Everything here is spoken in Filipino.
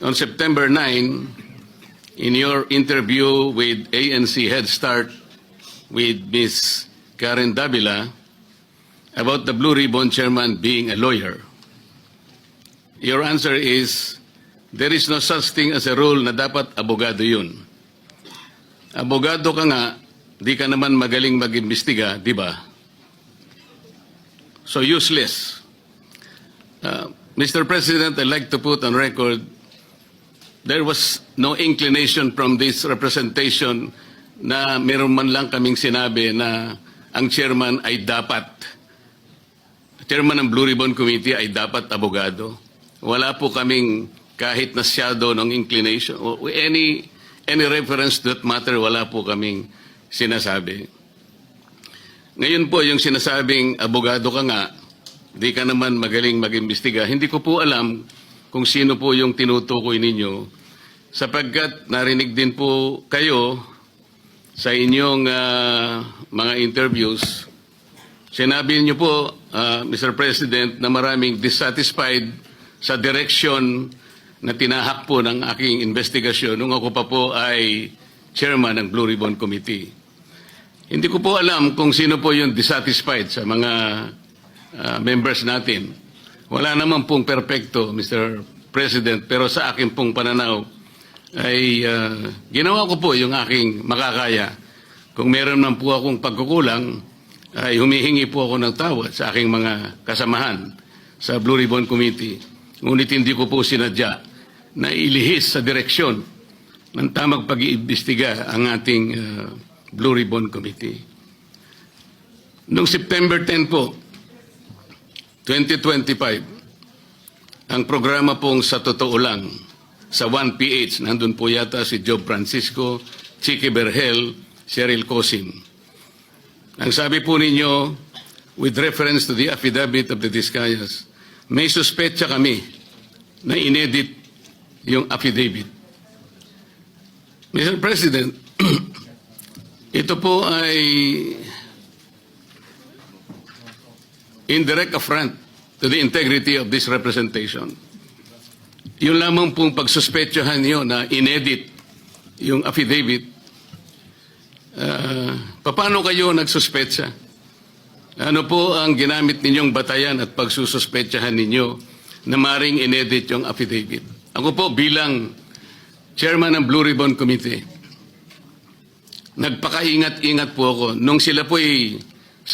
on September 9, in your interview with ANC Head Start with Ms. Karen Davila about the Blue Ribbon Chairman being a lawyer, your answer is, there is no such thing as a rule na dapat abogado yun. Abogado ka nga, di ka naman magaling mag-imbestiga, di ba? So useless. Mr. President, I'd like to put on record, there was no inclination from this representation na meron man lang kaming sinabi na ang chairman ay dapat, chairman ng Blue Ribbon Committee ay dapat abogado. Wala po kaming kahit na shadow ng inclination. Any reference to that matter, wala po kaming sinasabi. Ngayon po, yung sinasabing abogado ka nga, di ka naman magaling mag-imbestiga, hindi ko po alam kung sino po yung tinutukoy ninyo, sapagkat narinig din po kayo sa inyong mga interviews. Sinabi niyo po, Mr. President, na maraming dissatisfied sa direction na tinahak po ng aking investigasyon nung ako pa po ay chairman ng Blue Ribbon Committee. Hindi ko po alam kung sino po yung dissatisfied sa mga members natin. Wala naman pong perpekto, Mr. President, pero sa akin pong pananaw ay ginawa ko po yung aking makakaya. Kung meron man po akong pagkukulang, ay humihingi po ako ng tawad sa aking mga kasamahan sa Blue Ribbon Committee. Ngunit hindi ko po sinadya na ilihis sa direksyon ng tamang pag-iimbestiga ang ating Blue Ribbon Committee. Noong September 10 po, 2025, ang programa pong Sa Totoo Lang, sa 1PH, nandun po yata si Job Francisco, Chicky Berhel, Cheryl Cosim. Ang sabi po ninyo, with reference to the affidavit of the Discayas, may suspetsa kami na inedit yung affidavit. Mr. President, ito po ay indirect affront to the integrity of this representation. Yung lamang pong pagsuspetsahan niyo na inedit yung affidavit, paano kayo nagsuspetsa? Ano po ang ginamit ninyong batayan at pagsususpetsahan ninyo na maring inedit yung affidavit? Ako po bilang chairman ng Blue Ribbon Committee, nagpakaingat-ingat po ako. Nung sila po ay